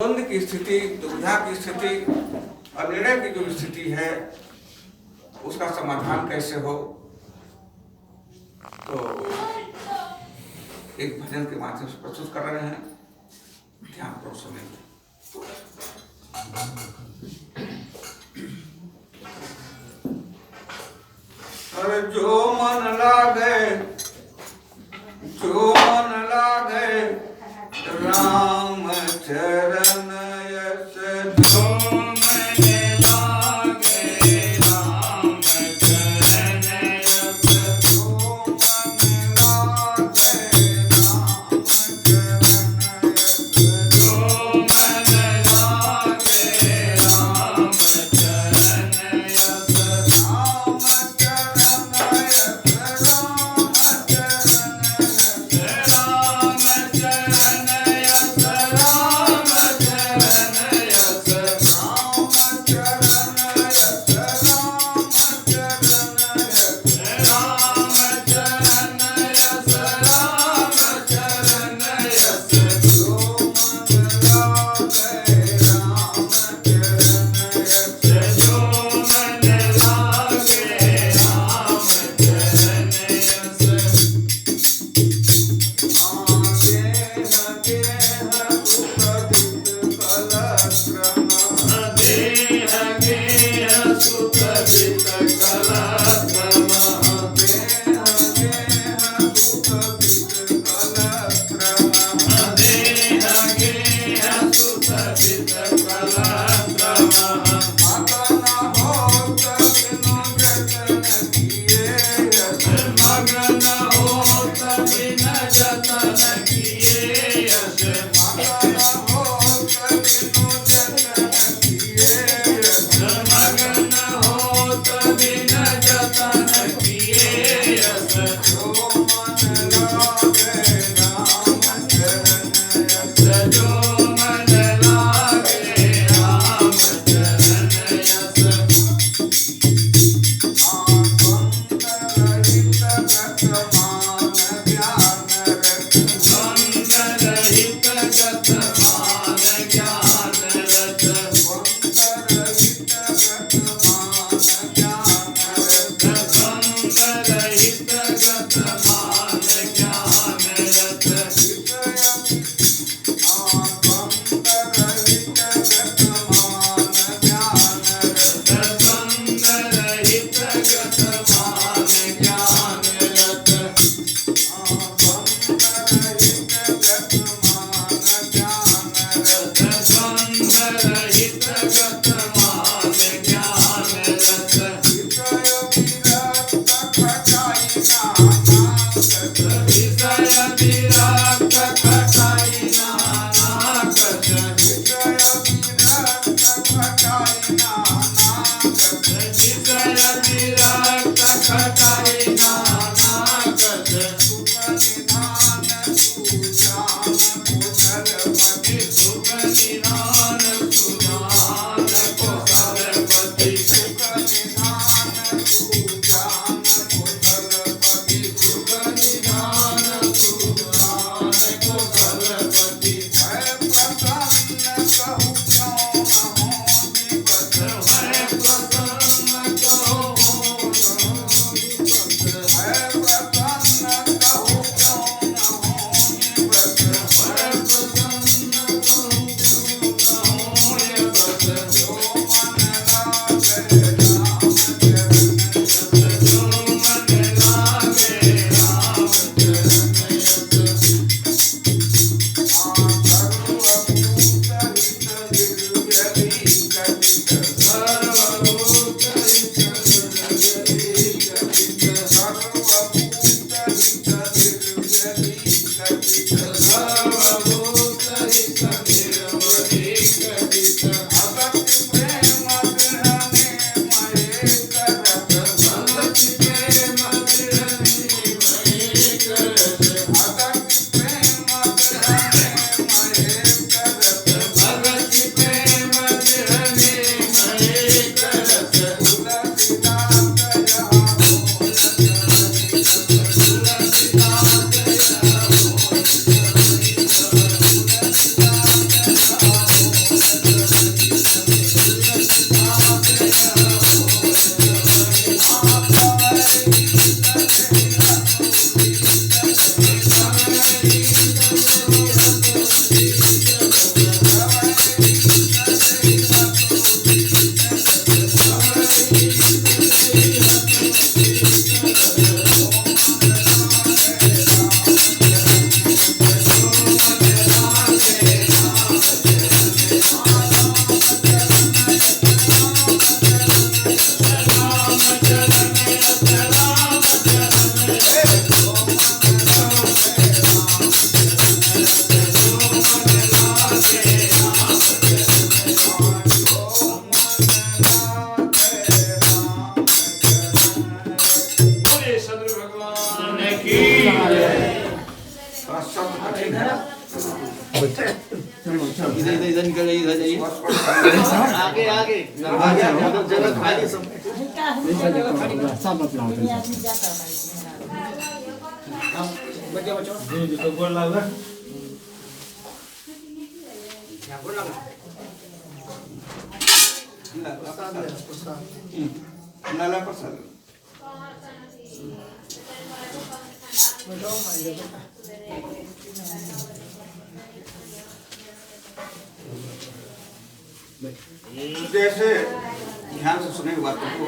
द्वंद्व की स्थिति, दुविधा की स्थिति और निर्णय की जो स्थिति है उसका समाधान कैसे हो, तो एक भजन के माध्यम से प्रस्तुत कर रहे हैं। ध्यान करो सुनिए। अरे जो मन लागे, जो मन लागे राम चरण यश, जो मन लागे राम चरण यश, जो मन लागे राम चरण यश, जो मन लागे राम चरण यश, राम चरण यश, राम चरण यश, राम चरण इधर जाइए आगे आगे जगह खाली सब सब अपना बच्चे बच्चों जी तो बोल लगा लाला प्रसाद जैसे ध्यान से सुने बातों को,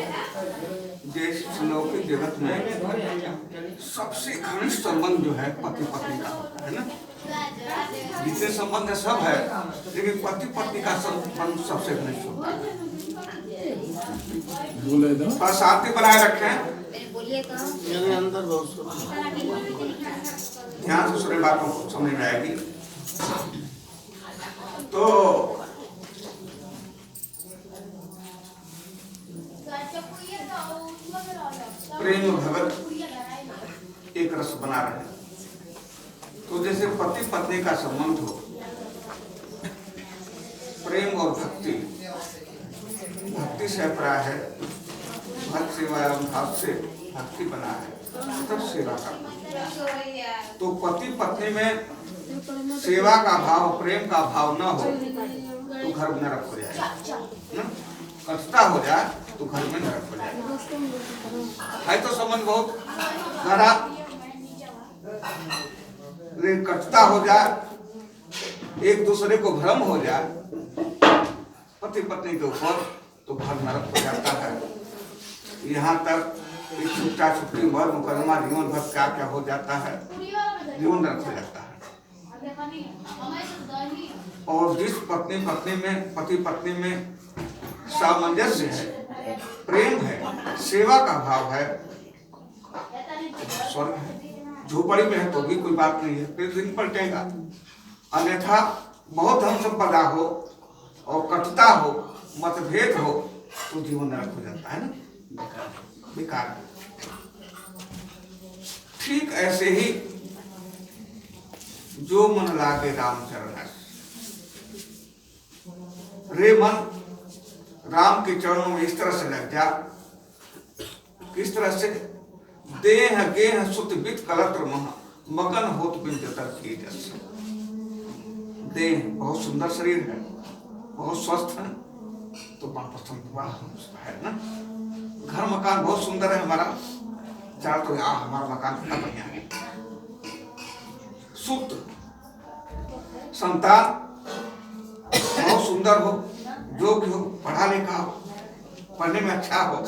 जैसे लौकिक जगत में सबसे घनिष्ठ संबंध जो है पति पत्नी का होता है ना। जितने संबंध है सब है, लेकिन पति पत्नी का संबंध सबसे घनिष्ठ होता है। और शांति बनाए रखें, अंदर बहुत ध्यान से सुने बातों को समझ में आएगी। तो प्रेम भगत एक रस बना रहे हैं। तो जैसे पति पत्नी का संबंध हो, प्रेम और भक्ति, भक्ति से अपराध है, भक्त सेवा एवं भाव से भक्ति बना है, तब सेवा करना। तो पति पत्नी में सेवा का भाव, प्रेम का भाव न हो तो घर में नरक हो जाए, कष्टा हो जाए तो घर में नरक हो जाए। है तो संबंध बहुत गहरा, लेकिन कष्टा हो जाए, एक दूसरे को भ्रम हो जाए पति पत्नी के ऊपर, तो घर नरक हो जाता है। यहाँ तक छुट्टा छुट्टी मर मुकदमा जीवन भर क्या क्या हो जाता है, जीवन नरक हो जाता है। और जिस पति पत्नी में सामंजस्य है, प्रेम है, सेवा का भाव है, स्वर्ग है। झोपड़ी में है तो भी कोई बात नहीं है, फिर दिन पलटेगा। अन्यथा बहुत धन संपदा हो और कटुता हो, मतभेद हो, तो जीवन नरक हो जाता है ना, बेकार। ठीक ऐसे ही जो मन लागे राम चरण, रे मन राम के चरणों में इस तरह से लग जा, किस तरह से, देह गेह सुत बित कलत्र मगन होत बिन जतर की जस। देह बहुत सुंदर शरीर है, बहुत स्वस्थ है, तो मन पसंद है ना। घर मकान बहुत सुंदर है हमारा, चार तो हमारा मकान कितना बढ़िया है। सुत संतान बहुत सुंदर हो, योग्य हो, पढ़ा लिखा हो, पढ़ने में अच्छा हो,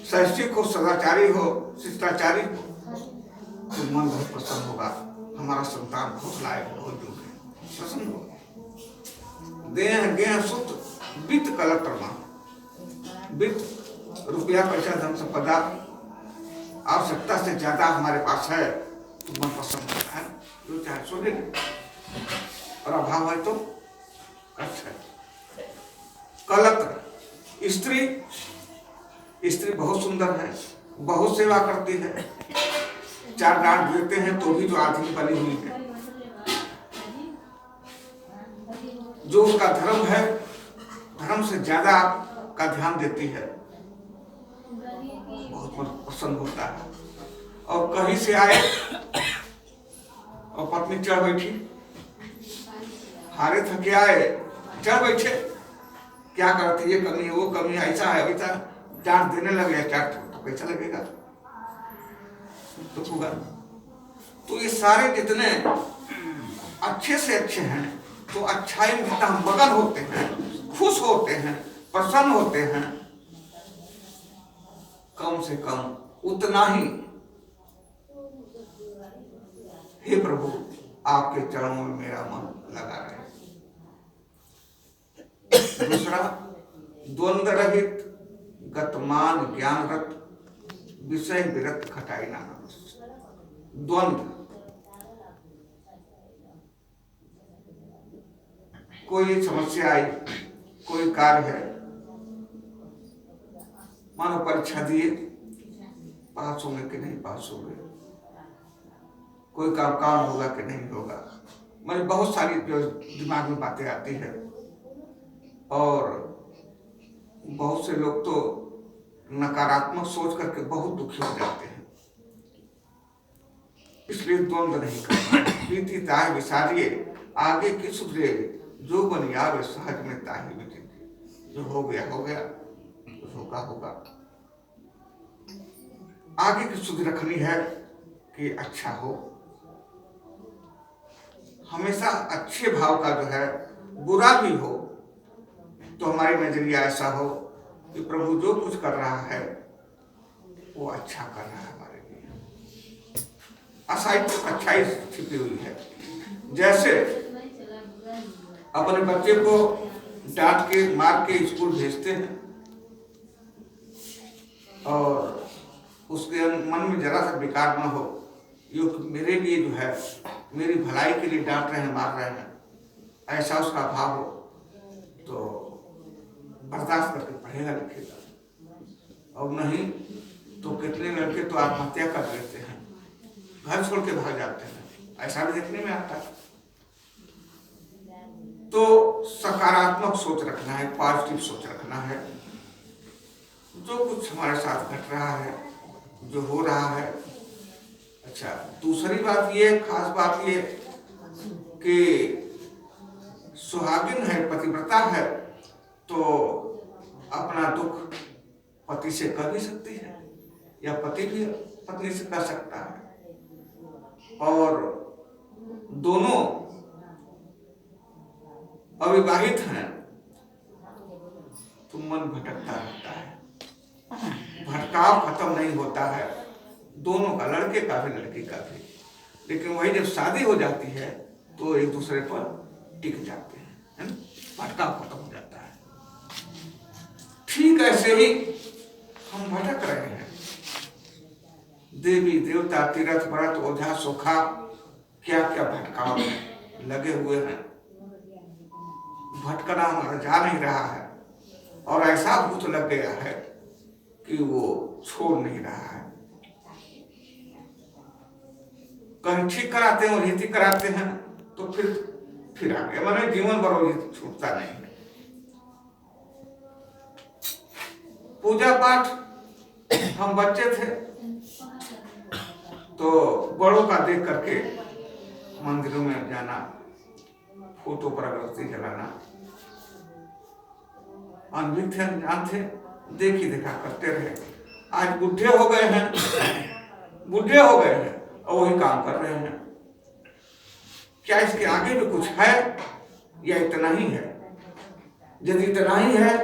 शैक्षिक हो, सदाचारी हो, शिष्टाचारी हो, तो मन बहुत प्रसन्न होगा। हमारा संतान बहुत लायक बहुत योग्य है, प्रसन्न होगा। देह गेह सुत वित्त कलत्र, वित्त रुपया पैसा धन संपदा आवश्यकता से ज्यादा हमारे पास है, तो मन प्रसन्न होता है, जो चाहे सो ले। और अभाव है तो कष्ट है। कलत्र स्त्री बहुत सुंदर है, बहुत सेवा करती है, चार डांट देते हैं तो भी जो आदमी बनी हुई है, जो उसका धर्म है, धर्म से ज्यादा का ध्यान देती है, बहुत मन प्रसन्न होता है। और कहीं से आए और पत्नी चढ़ बैठी, हारे थके आए, चढ़ बैठे, क्या करते, ये कमी है, वो कमी है, ऐसा है वैसा, डांट देने लगे, डांट तो कैसा लगेगा, तो होगा। तो ये सारे जितने अच्छे से अच्छे हैं, तो अच्छाई में जितना हम मगन होते हैं, खुश होते हैं, प्रसन्न होते हैं, कम से कम उतना ही हे प्रभु आपके चरणों में मेरा मन लगा रहे। दूसरा, द्वंद्व रहित गतमान ज्ञानरत विषय विरक्त खटाई नाना। द्वंद्व, कोई समस्या आई, कोई कार्य है, मानो परीक्षा दिए, पास होंगे कि नहीं पास होंगे, कोई काम होगा कि नहीं होगा, मतलब बहुत सारी जो दिमाग में बातें आती है, और बहुत से लोग तो नकारात्मक सोच करके बहुत दुखी हो जाते हैं। इसलिए द्वंद्व नहीं करना। प्रीति ताहि विसारिए, आगे की सुधरे, जो बन आवे सहज में ताहि विदित। जो हो गया हो गया, जो होगा होगा। आगे की सुध रखनी है कि अच्छा हो। हमेशा अच्छे भाव का जो है, बुरा भी हो तो हमारी नजरिया ऐसा हो कि प्रभु जो कुछ कर रहा है वो अच्छा कर रहा है हमारे लिए। अच्छाई छिपी हुई है। जैसे अपने बच्चे को डांट के मार के स्कूल भेजते हैं और उसके मन में जरा सा विकार न हो, ये मेरे लिए जो है मेरी भलाई के लिए डांट रहे हैं, मार रहे हैं, ऐसा उसका भाव हो तो बर्दाश्त करके पढ़ेगा लिखेगा। और नहीं तो कितने लड़के तो आत्महत्या कर लेते हैं, घर छोड़ के भाग जाते हैं, ऐसा भी देखने में आता है। तो सकारात्मक सोच रखना है, पॉजिटिव सोच रखना है। जो कुछ हमारे साथ घट रहा है, जो हो रहा है। अच्छा, दूसरी बात ये, खास बात ये कि सुहागिन है, पतिव्रता है, तो अपना दुख पति से कर भी सकती है या पति भी पत्नी से कर सकता है। और दोनों अविवाहित हैं तो मन भटकता रहता है, भटकाव खत्म नहीं होता है, दोनों का, लड़के का भी लड़की का भी। लेकिन वही जब शादी हो जाती है तो एक दूसरे पर टिक जाते हैं, है ना? भटकाव खत्म हो जाता है। ठीक ऐसे ही हम भटक रहे हैं। देवी देवता, तीर्थ व्रत, ओझा सोखा, क्या क्या भटकाव में लगे हुए हैं। भटकना हमारा जा नहीं रहा है और ऐसा भूत लग गया है कि वो छोड़ नहीं रहा है। कहीं ठीक कराते हैं और रीति कराते हैं तो फिर आगे मैंने जीवन भर छूटता नहीं है। पूजा पाठ हम बच्चे थे तो बड़ों का देख करके मंदिरों में जाना, फोटो पर अगरबत्ती जलाना, अनभिज्ञ थे, अनजान थे, देखी देखा करते रहे। आज बुढ़े हो गए हैं और वही काम कर रहे हैं। क्या इसके आगे भी कुछ है या इतना ही है? यदि इतना ही है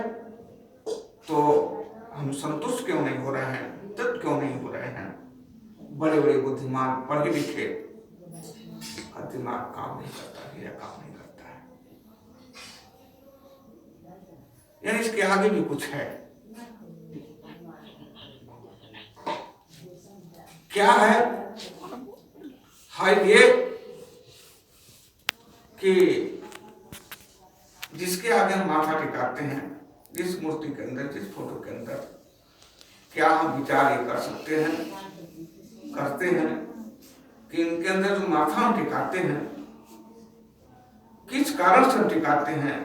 तो हम संतुष्ट क्यों नहीं हो रहे हैं, तृप्त क्यों नहीं हो रहे हैं? बड़े बड़े बुद्धिमान पढ़े लिखे का दिमाग काम नहीं करता है या काम नहीं करता है, यानी इसके आगे भी कुछ है। क्या है? ये कि जिसके आगे हम माथा टिकाते हैं, जिस मूर्ति के अंदर, जिस फोटो के अंदर, क्या हम विचार ये कर सकते हैं, करते हैं कि इनके अंदर जो माथा हम टिकाते हैं, किस कारण से हम टिकाते हैं,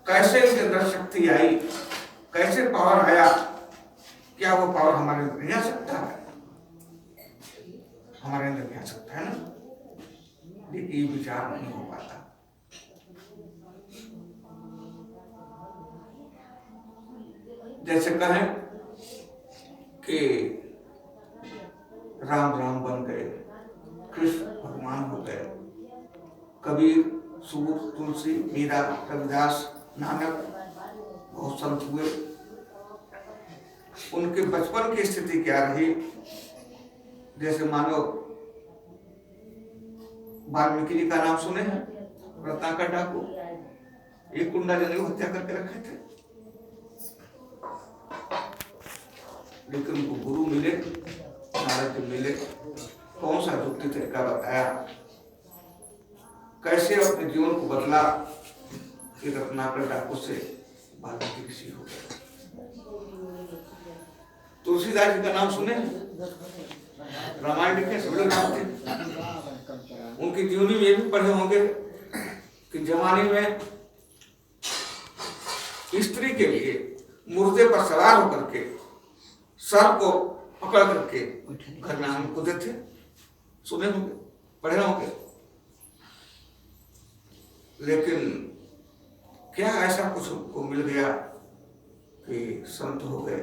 कैसे इसके अंदर शक्ति आई, कैसे पावर आया? क्या वो पावर हमारे अंदर नहीं आ सकता है? हमारे अंदर नहीं आ सकता है ना, लेकिन ये विचार नहीं हो पाता। जैसे कहें कि राम राम बन गए, कृष्ण भगवान हो गए, कबीर, सूर, तुलसी, मीरा, रविदास, नानक, बहुत संत हुए। उनके बचपन की स्थिति क्या रही? जैसे मानो वाल्मीकि जी का नाम सुने हैं, रत्नाकर डाकू, एक कुंडा जने को हत्या करके रखे थे, लेकिन उनको गुरु मिले, नारद जी मिले, कौन सा युक्ति तरीका बताया, कैसे अपने जीवन को बदला कि रत्नाकर डाकू से वाल्मीकि ऋषि हो गए। तुलसीदास जी का नाम सुने, रामायण लिखे, सब लोग जानते हैं। उनकी जीवनी में ये भी पढ़े होंगे कि जमाने में स्त्री के लिए मुर्दे पर सवार होकर के सर को पकड़ करके घर में आने कूदे थे, सुने होंगे, पढ़े होंगे। लेकिन क्या ऐसा कुछ उनको मिल गया कि संत हो गए,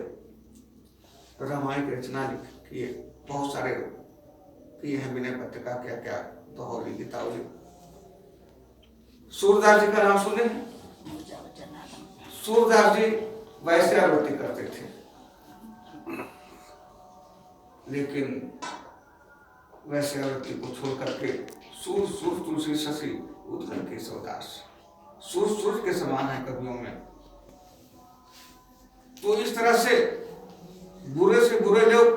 रामायण की रचना किए, बहुत सारे किए हैं, विनय पत्रिका क्या क्या, दोहरी, गीतावली। सूरदास जी का नाम सुने हैं? सूरदास जी वैसे आरती करते थे, लेकिन वैसे आरती को छोड़ करके सूर सूर तुलसी शशि उदगन केशवदास, सूर सूर के समान है कवियों में। तो इस तरह से बुरे लोग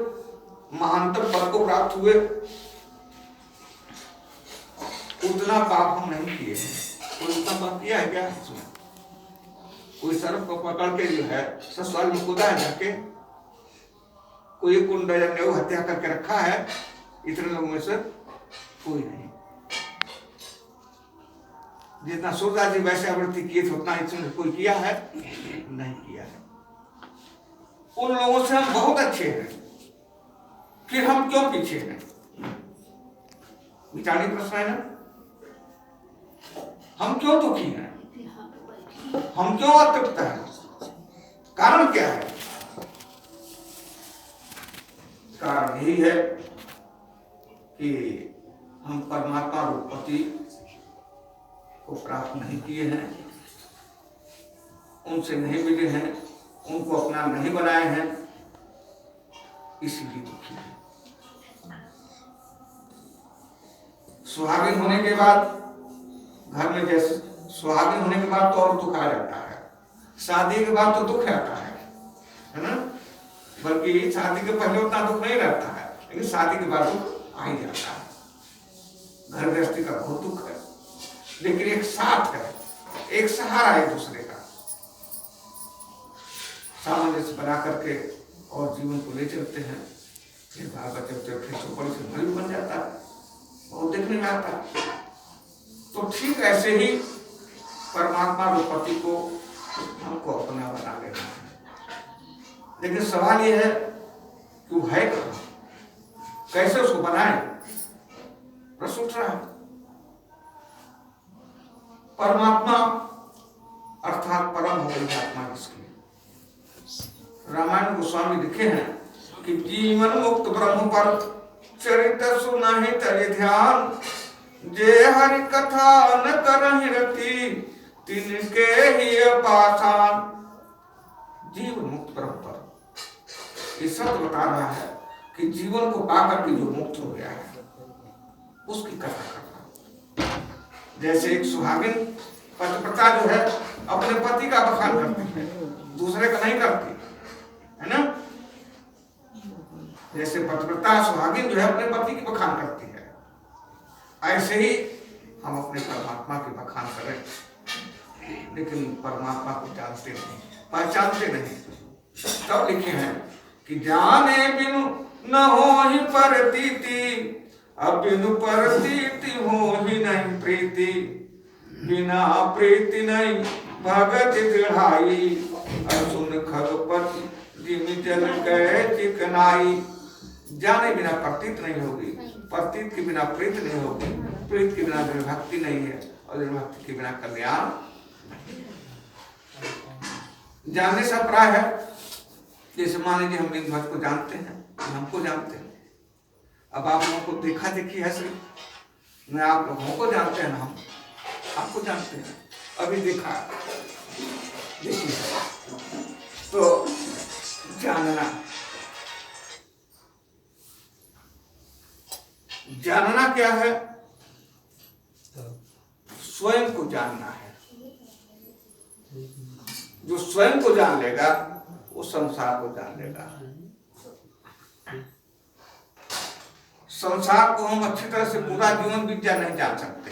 महानतम पद को प्राप्त हुए। उतना पाप हम नहीं किए हैं। कोई उतना पाप किया है क्या? कोई सर्प को पकड़ के जो है ससुराल में कूदा है जाके, कोई कुंड हत्या करके रखा है, इतने लोगों में से कोई नहीं। जितना सूरदास जी वैसे आवृत्ति किए थे उतना इसमें कोई किया है? नहीं किया है। उन लोगों से हम बहुत अच्छे हैं, फिर हम क्यों पीछे हैं? विचारणी प्रश्न है ना। हम क्यों दुखी हैं? हम क्यों अतृप्त हैं? कारण क्या है? कारण यही है कि हम परमात्मा रूप पति को प्राप्त नहीं किए हैं, उनसे नहीं मिले हैं, उनको अपना नहीं बनाए हैं, इसीलिए दुखी है। सुहागिन होने के बाद घर में, जैसे सुहागिन होने के बाद तो और दुख आ जाता है, शादी के बाद तो दुख आता है ना। बल्कि शादी के पहले उतना दुख नहीं रहता है, लेकिन शादी के बाद दुख आ ही जाता है। घर गृहस्थी का बहुत दुख है, लेकिन एक साथ है, एक सहारा है दूसरे का, सामंजस्य बना करके और जीवन को ले चलते हैं। फिर बाल बच्चे फिर चौपड़ से घर भी बन जाता है और देखने में आता है। तो ठीक ऐसे ही परमात्मा रूपति को हमको अपना बना लेना है। लेकिन सवाल यह है कि वो है कहाँ, कैसे उसको बनाए? प्रश्न उठ रहा है। परमात्मा अर्थात परम हो गई आत्मा किसकी? रामायण गोस्वामी लिखे हैं कि जीवन मुक्त ब्रह्म पर चरित्र सुनाहि तरि ध्यान, जे हरि कथा न करहि रति तिनके ही पाषाण। जीवन मुक्त ब्रह्म पर ये सब बता रहा है कि जीवन को पाकर के जो मुक्त हो गया है उसकी कथा करना। जैसे एक सुहागिन पतिव्रता जो है अपने पति का बखान करती है, दूसरे का नहीं करती है ना। जैसे पतिव्रता सुहागिन जो है अपने पति की बखान करती है, ऐसे ही हम अपने परमात्मा की बखान करें, लेकिन परमात्मा को जानते नहीं, पहचानते नहीं। तब लिखे हैं कि जाने बिनु न हो ही परतीति, अब बिनु परतीति हो ही नहीं प्रीति, बिना प्रीति नहीं भगत दृढ़ाई, असुन खगपति जिमि जल गए चिकनाई। जाने बिना प्रतीत नहीं होगी, प्रतीत के बिना प्रीत नहीं होगी, प्रीत के बिना भक्ति नहीं है, और भक्ति के बिना कल्याण। जानने से प्राय है। जैसे मान लीजिए हम बिंद ध्वज को जानते हैं, हमको जानते हैं। अब आप लोगों को देखा देखी है सिर्फ, मैं आप लोगों को जानते हैं, हम आपको जानते हैं। अभी देखा देखिए, तो जानना, जानना क्या है? स्वयं को जानना है। जो स्वयं को जान लेगा वो संसार को जान लेगा। संसार को हम अच्छी तरह से पूरा जीवन विद्या नहीं जान सकते।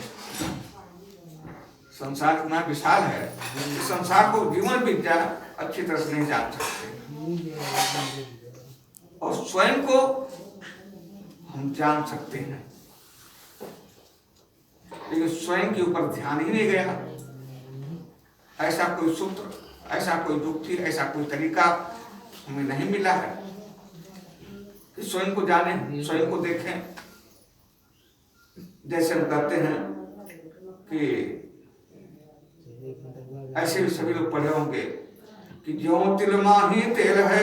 संसार इतना विशाल है कि संसार को जीवन विद्या अच्छी तरह से नहीं जान सकते, और स्वयं को हम जान सकते हैं। लेकिन स्वयं के ऊपर ध्यान ही नहीं गया। ऐसा कोई सूत्र, ऐसा कोई युक्ति, ऐसा कोई तरीका हमें नहीं मिला है कि स्वयं को जाने, स्वयं को देखें। जैसे हम कहते हैं कि ऐसे भी सभी लोग पढ़े होंगे कि ज्यों तिलमाही तेल है,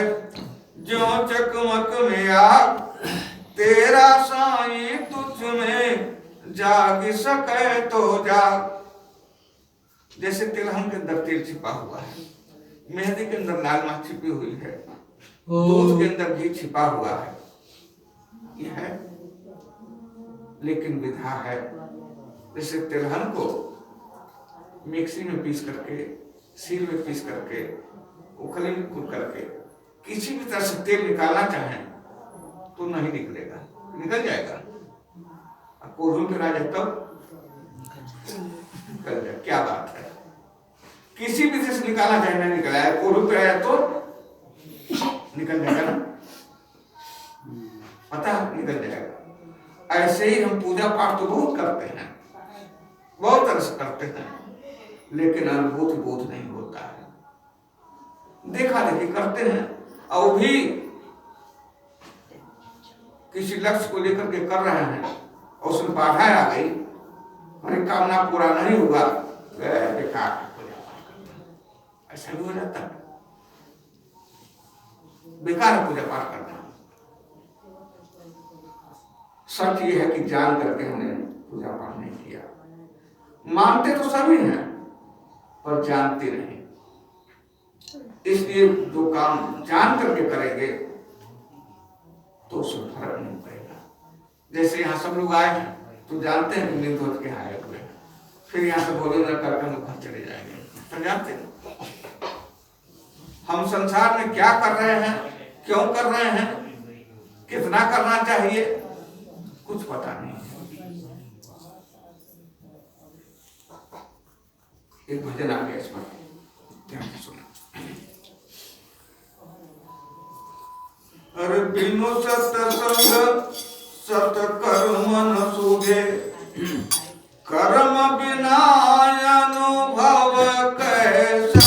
ज्यों चकमक में आग, तेरा साई तुझ में जाग सके तो जाग। जैसे तिलहन के अंदर तेल छिपा हुआ है, मेहंदी के अंदर लाल माँ छिपी हुई है, दूध के अंदर घी छिपा हुआ है, ये है। लेकिन विधा है, जैसे तिलहन को मिक्सी में पीस करके, सील में पीस करके, उखली में कूट करके किसी भी तरह से तेल निकालना चाहें तो नहीं निकलेगा, निकल जाएगा। अब कोल्हू पे आ जाए तब निकल जाए, क्या बात है। किसी भी तरह से निकालना चाहे नहीं निकला है, कोल्हू पे आया तो निकल जाएगा ना, पता निकल जाएगा। ऐसे ही हम पूजा पाठ तो बहुत करते हैं, बहुत तरह से करते हैं, लेकिन अनुभूति बोध नहीं होता है। देखा देखी करते हैं और भी किसी लक्ष्य को लेकर के कर रहे हैं और उसमें बाधा आ गई, हमारी कामना पूरा नहीं हुआ, बेकार ऐसा भी हो जाता है। बेकार पूजा पाठ करना। सच ये है कि जान करके हमने पूजा पाठ नहीं किया। मानते तो सभी हैं पर जानते नहीं, इसलिए जो काम जान करके करेंगे तो उसमें फर्क नहीं पड़ेगा। जैसे यहाँ सब लोग आए हैं तो जानते हैं कि नींद धोत के आए हुए, फिर यहाँ से भोजन न करके हम घर चले जाएंगे, तो जानते हैं हम संसार में क्या कर रहे हैं, क्यों कर रहे हैं, कितना करना चाहिए, कुछ पता नहीं है। एक भजन आ गया, इस पर ध्यान से सुना। अरे बिनु सत्संग सत कर्म न सूझे, कर्म बिना अनुभव कैसा।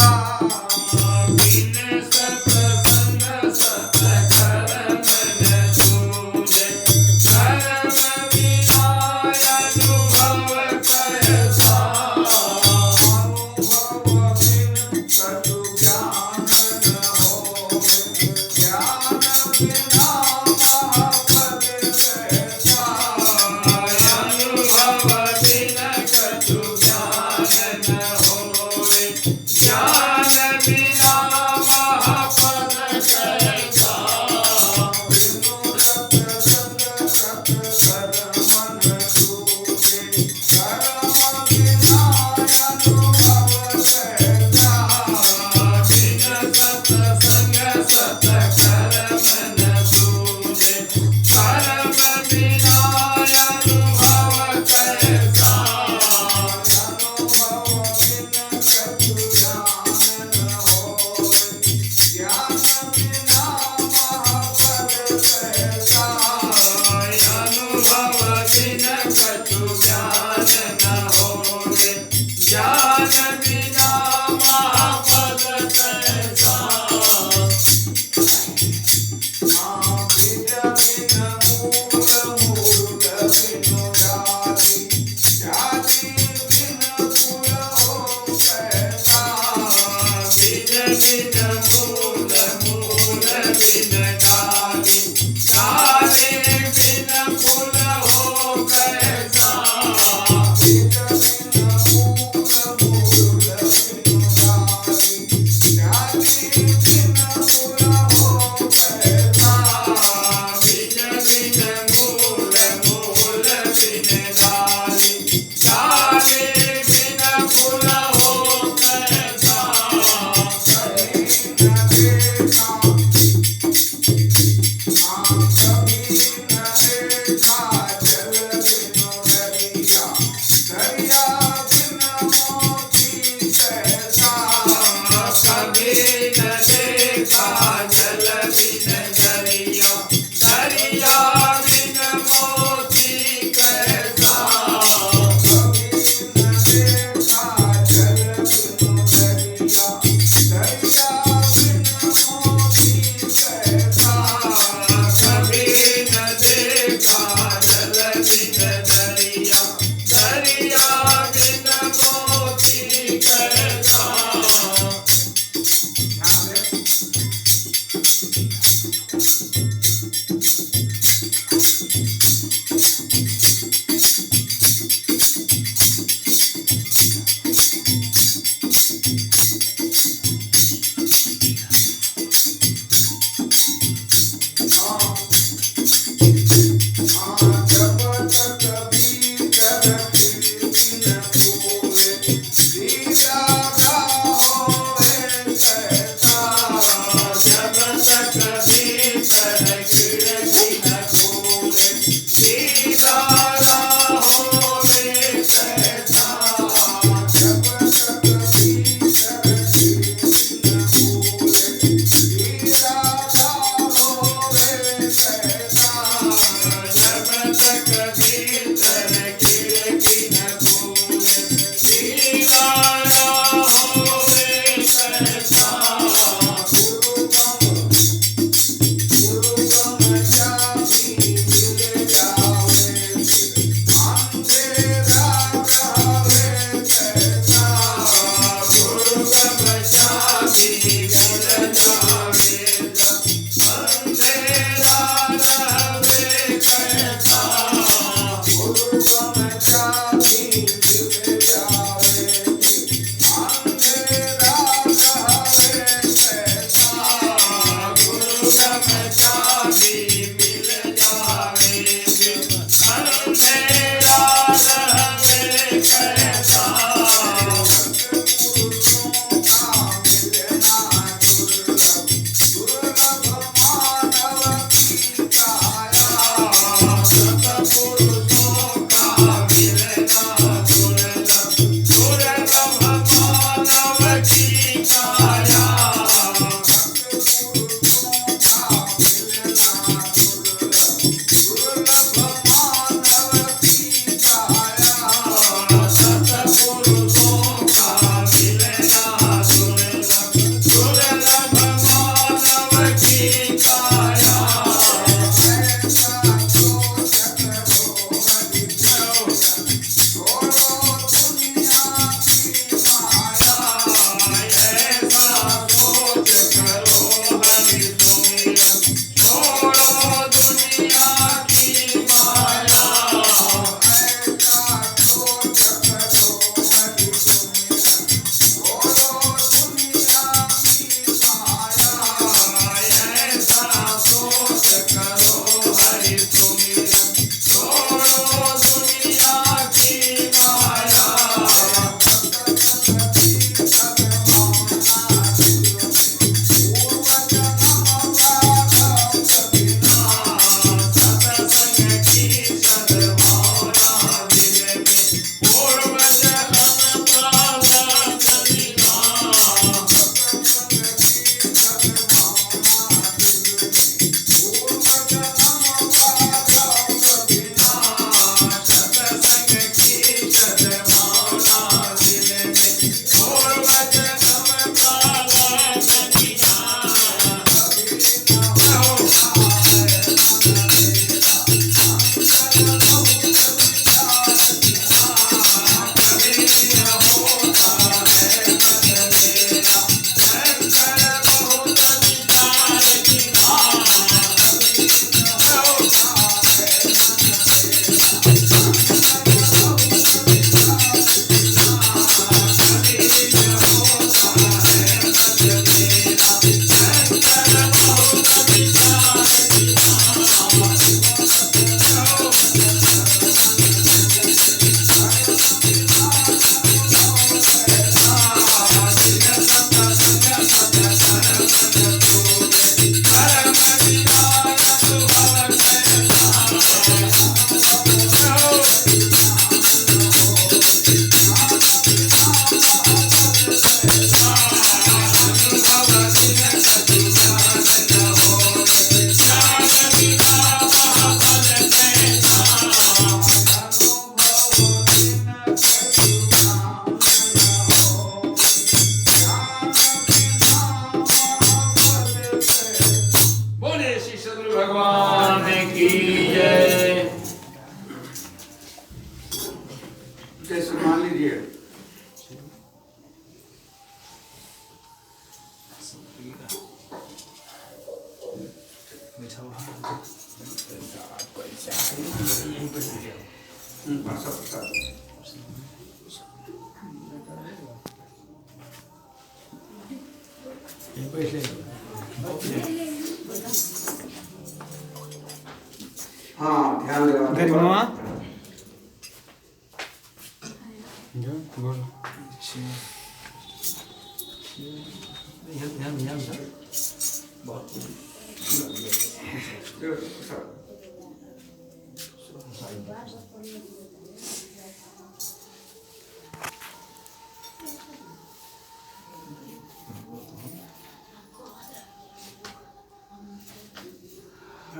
हाँ ध्यान दे गरिमा जो बोल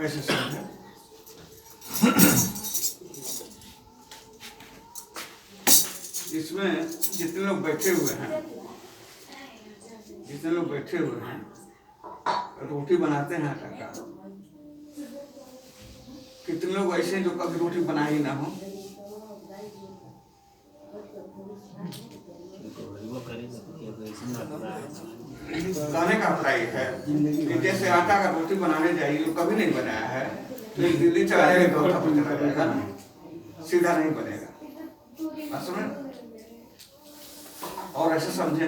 ऐसे समझे। इसमें जितने लोग बैठे हुए हैं रोटी बनाते हैं आटा का। कितने लोग ऐसे हैं जो कभी रोटी बना ही ना हो। कहने का अभिप्राय है कि जैसे आटा का रोटी बनाने जाइए जो कभी नहीं बनाया है तो एक दिल्ली चला जाएगा तो चला जाएगा ना, सीधा नहीं बनेगा। समझ। और ऐसे समझे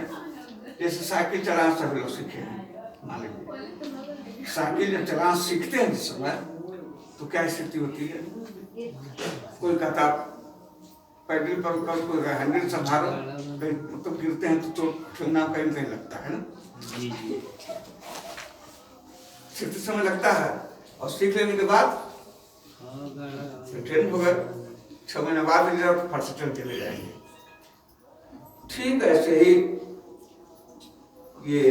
जैसे साइकिल चलाना सभी लोग सीखे हैं। मान लीजिए साइकिल जब चलाना सीखते हैं जिस समय तो क्या स्थिति होती है, कोई कहता पैडल पर कोई हैंडल संभालो, कहीं मतलब गिरते हैं तो चोट ठेलना कहीं नहीं लगता है ना, सीखते समय लगता है। और सीख लेने के बाद ट्रेन हो गए, 6 महीने बाद मिल जाओ तो फट से ट्रेन चले जाएंगे। ठीक ऐसे ही ये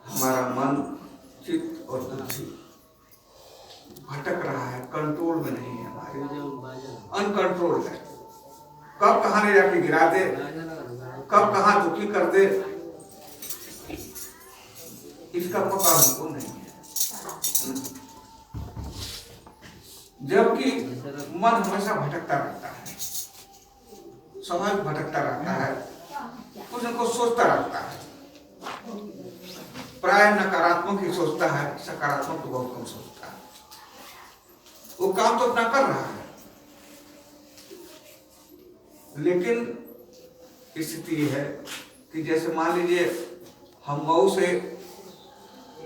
हमारा मन, चित्त और बुद्धि भटक रहा है, कंट्रोल में नहीं है, हमारे अनकंट्रोल है। कब कहाँ ले जाके गिरा दे, कब कहाँ दुखी कर दे, इसका पता हमको नहीं है। जबकि मन हमेशा भटकता रहता है, स्वाभाविक भटकता रहता है, कुछ न कुछ सोचता रहता है। प्राय नकारात्मक ही सोचता है, सकारात्मक तो बहुत कम सोचता है। वो काम तो अपना कर रहा है, लेकिन स्थिति ये है कि जैसे मान लीजिए हम मऊ से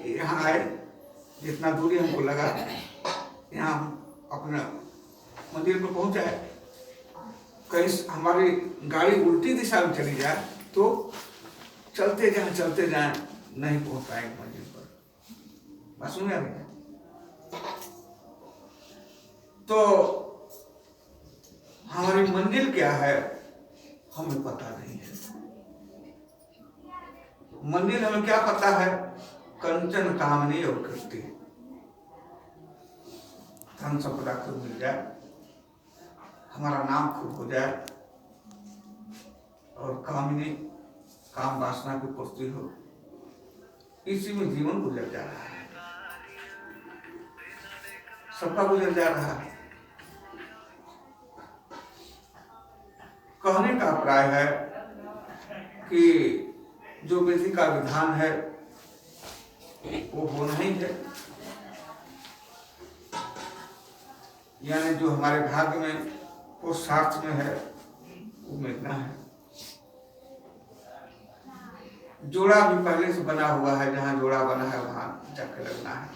यहाँ आए, जितना दूरी हमको लगा, यहाँ हम अपने मंदिर पर पहुंच जाए, कहीं हमारी गाड़ी उल्टी दिशा में चली जाए तो चलते जाएं नहीं पहुंच पाएंगे मंदिर पर। बात सुन रहे हैं? तो हमारी मंजिल क्या है हमें पता नहीं है। मंजिल हमें क्या पता है, कंचन कामनी और कृति, धन संपदा खुद मिल जाए, हमारा नाम खूब हो जाए और कामनी काम वासना की पूर्ति हो, इसी में जीवन गुजर जा रहा है, सबका गुजर जा रहा है। कहने का अभिप्राय है कि जो विधि का विधान है वो होना ही है, यानी जो हमारे भाग्य में पुरुषार्थ में है वो मिलना है। जोड़ा भी पहले से बना हुआ है, जहाँ जोड़ा बना है वहाँ जाके लगना है।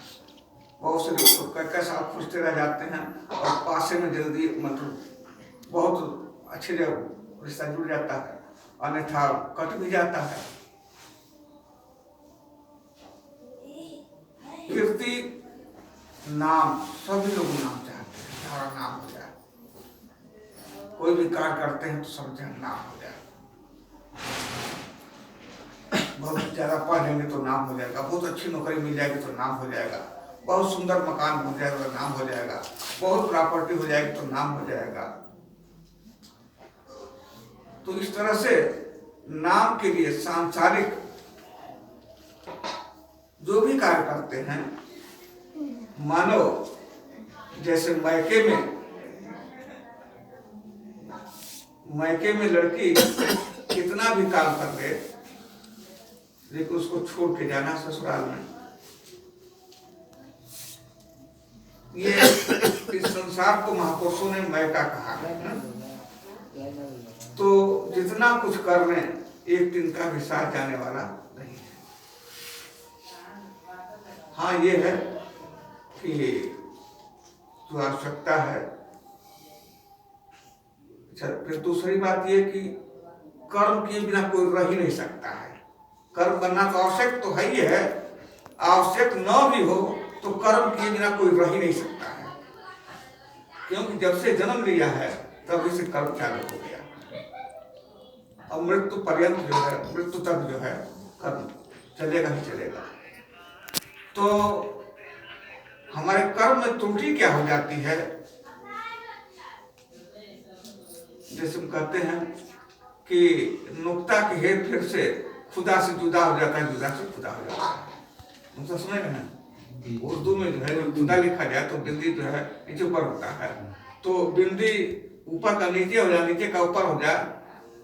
बहुत से लोग कई साल पूछते रह जाते हैं और पासे में जल्दी मतलब बहुत अच्छे जब रिश्ता जुड़ जाता है, अन्यथा कट भी जाता है। कीर्ति नाम, सभी लोग नाम चाहते हैं, हमारा नाम हो जाए, कोई भी कार्य करते हैं तो समझे नाम हो जाए, बहुत ज्यादा पढ़ लेंगे तो नाम हो जाएगा, बहुत अच्छी नौकरी मिल जाएगी तो नाम हो जाएगा, बहुत सुंदर मकान हो जाएगा तो नाम हो जाएगा, बहुत प्रॉपर्टी हो जाएगी तो नाम हो जाएगा। तो इस तरह से नाम के लिए सांसारिक जो भी कार्य करते हैं, मानो जैसे मैके में लड़की कितना भी काम कर ले लेकिन उसको छोड़ के जाना ससुराल में। ये इस संसार को महापुरुषों ने मैका कहा है। तो जितना कुछ कर लें एक दिन का भी साथ जाने वाला नहीं है। हाँ ये है कि जो आवश्यकता है। अच्छा, फिर दूसरी बात ये कि कर्म के बिना कोई रह ही नहीं सकता है। कर्म करना तो आवश्यक तो है ही है, आवश्यक न भी हो तो कर्म किए बिना कोई रह ही नहीं सकता है। क्योंकि जब से जन्म लिया है तब से कर्म चालू हो गया, और मृत्यु पर्यंत जो है, मृत्यु तक जो है कर्म चलेगा ही चलेगा। तो हमारे कर्म में त्रुटि क्या हो जाती है, जैसे हम कहते हैं कि नुक्ता के हेर फेर से खुदा से जुदा हो जाता है, जुदा से खुदा हो जाता है। हम तो सुने हैं उर्दू में जो है खुदा लिखा जाए तो बिंदी जो है नीचे ऊपर होता है, तो बिंदी ऊपर का नीचे हो जाए, नीचे का ऊपर हो जाए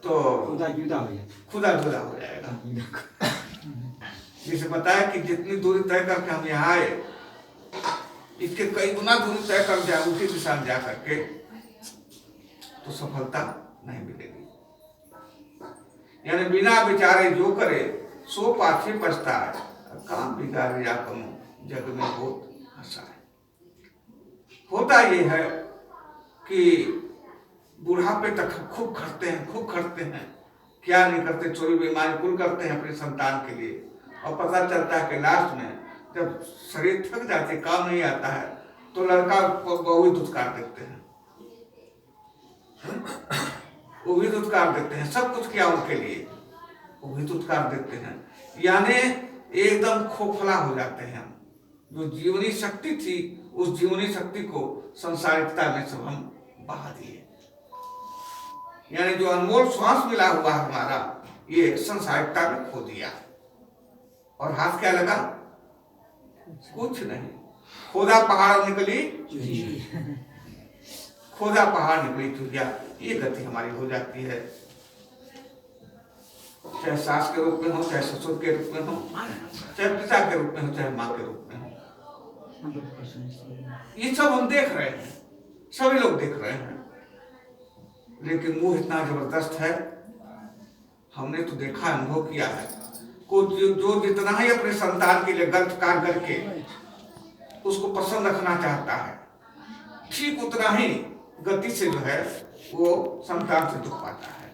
तो खुदा जुदा हो जाए, खुदा जुदा हो जाएगा। जिसे बताया कि जितनी दूरी तय करके हम यहाँ आए इसके कई गुना दूरी तय कर जाए उसी दिशा में जा करके तो सफलता नहीं मिलेगी। यानी बिना विचारे जो करे सो पाछे पछताए, काम बिगाड़े या कमो जग में बहुत हंसा है। होता ये है कि बुढ़ापे तक खूब खटते हैं, क्या नहीं करते, चोरी बेईमानी कुल करते हैं अपने संतान के लिए, और पता चलता है कि लास्ट में जब शरीर थक जाते, काम नहीं आता है, तो लड़का बहू ही दुत्कार देते हैं, वो भी दुत्कार देते हैं, सब कुछ किया उनके लिए, वो भी दुत्कार देते हैं। यानी एकदम खोखला हो जाते हैं हम। जो जीवनी शक्ति थी उस जीवनी शक्ति को संसारिकता में सब हम बहा दिए। यानी जो अनमोल श्वास मिला हुआ हमारा ये संसारिकता में खो दिया, और हाथ क्या लगा, कुछ नहीं। खोदा पहाड़ निकली, खोदा पहाड़ निकली चुहिया, ये गति हमारी हो जाती है। चाहे सास के रूप में हो, चाहे ससुर के रूप में हो, चाहे पिता के रूप में हो, चाहे माँ के रूप में हो, ये सब हम देख रहे हैं, सभी लोग देख रहे हैं। लेकिन मोह इतना जबरदस्त है, हमने तो देखा, अनुभव किया है। को जो जितना ही अपने संतान के लिए गलत कार्य करके उसको प्रसन्न रखना चाहता है, ठीक उतना ही गति से जो है वो संतान से दुख पाता है।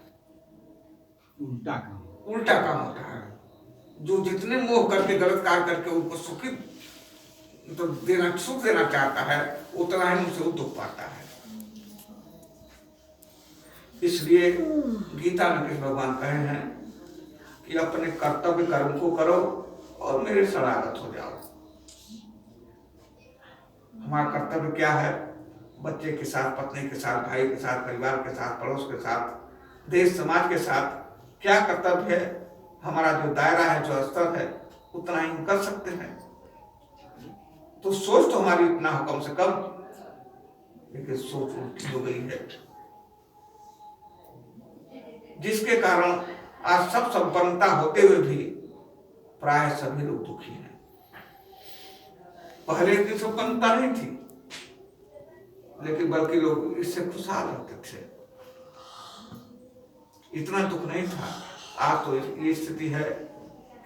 उल्टा काम होता है। जो जितने मोह करके गलत कार्य करके उनको सुख देना चाहता है, उतना ही उनसे वो दुख पाता है। इसलिए गीता में कृष्ण भगवान कहे हैं कि अपने कर्तव्य कर्म को करो और मेरे शरणागत हो जाओ। हमारा कर्तव्य क्या है, बच्चे के साथ, पत्नी के साथ, भाई के साथ, परिवार के साथ, पड़ोस के साथ, देश समाज के साथ क्या कर्तव्य है, हमारा जो दायरा है, जो स्तर है, उतना ही हम कर सकते हैं। तो सोच तो हमारी इतना हो कम से कम, लेकिन सोच उल्टी हो गई है, जिसके कारण आज सब संपन्नता होते हुए भी प्राय सभी लोग दुखी हैं। पहले इतनी संपन्नता नहीं थी, लेकिन बल्कि लोग इससे खुशहाल रहते थे, इतना दुख नहीं था। आज तो ये स्थिति है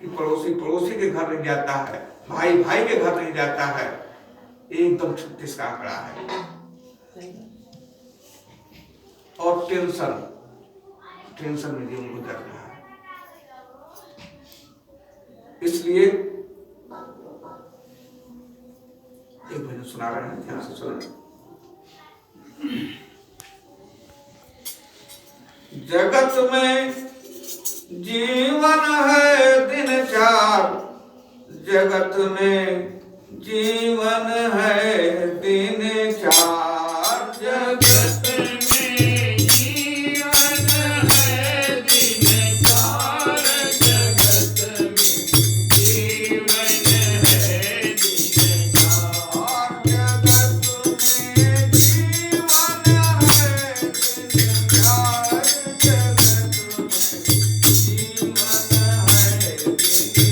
कि पड़ोसी पड़ोसी के घर नहीं जाता है, भाई भाई के घर नहीं जाता है, एकदम 36 का आंकड़ा है। और टेंशन में जीवन गुजर रहा है। इसलिए एक भजन सुना रहे हैं, ध्यान से सुने। जगत में जीवन है दिन चार, जगत में जीवन है दिन चार, जगत में जीवन है दिन चार, जगत में जीवन है दिन चार, जगत में जीवन है दिन चार, जगत में जीवन है दिन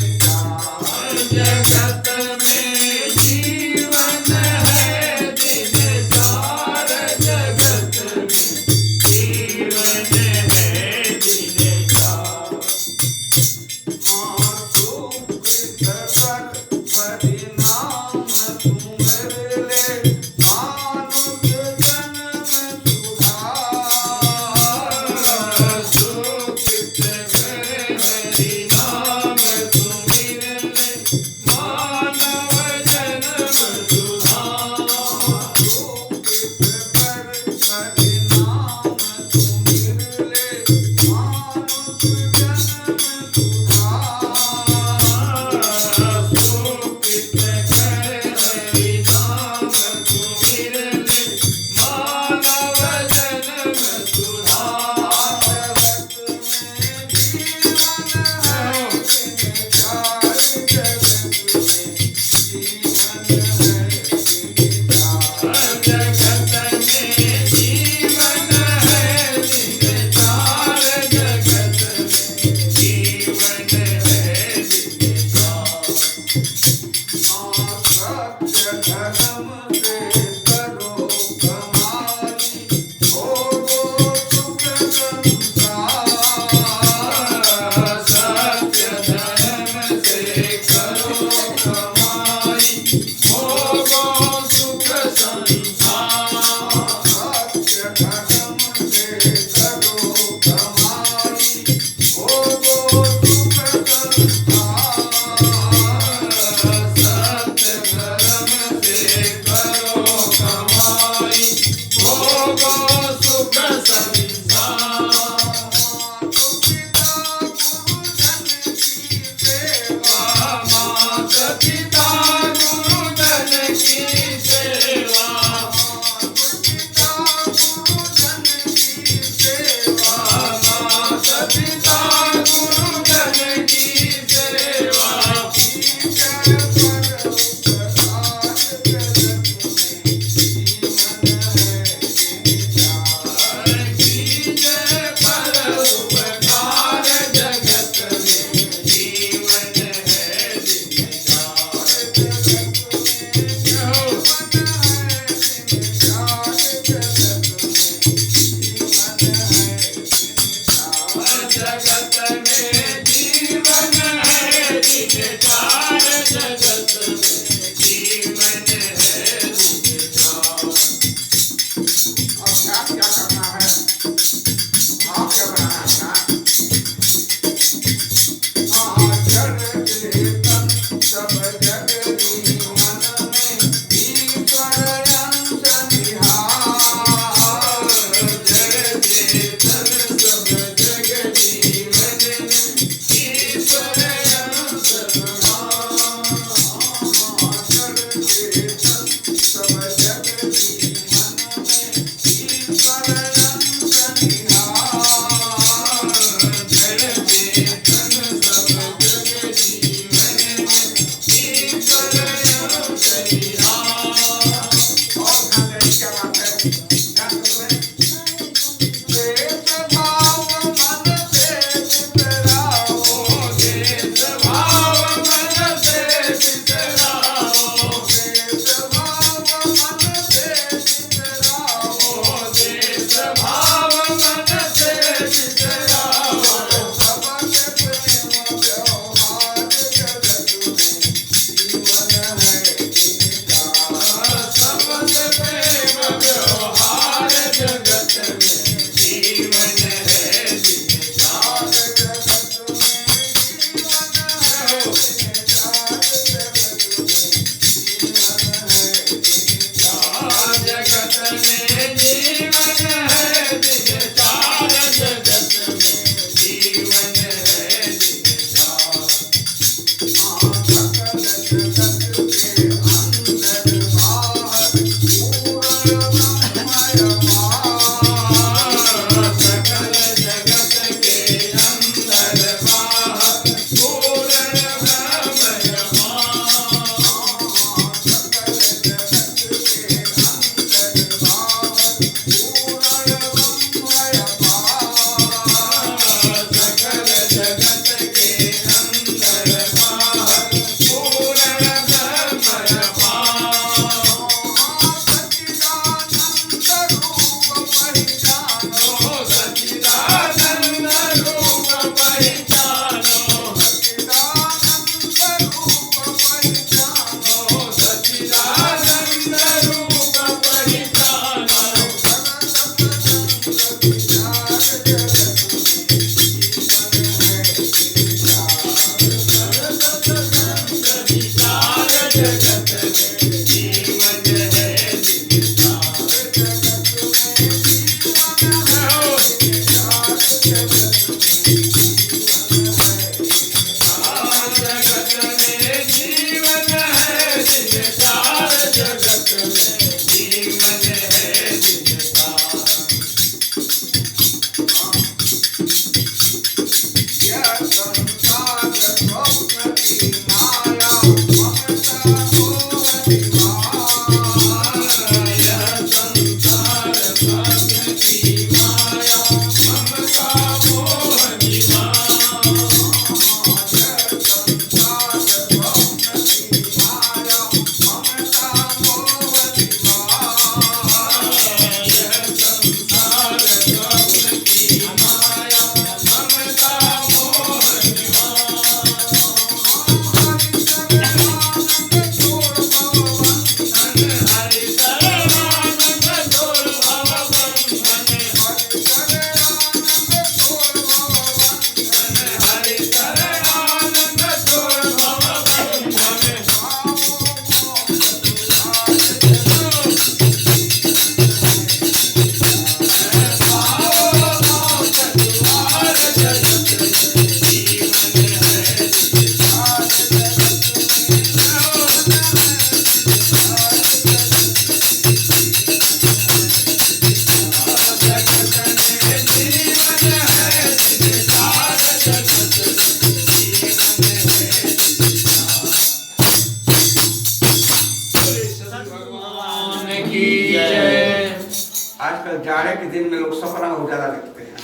जाड़े के दिन में लोग सपना उजाला देखते हैं।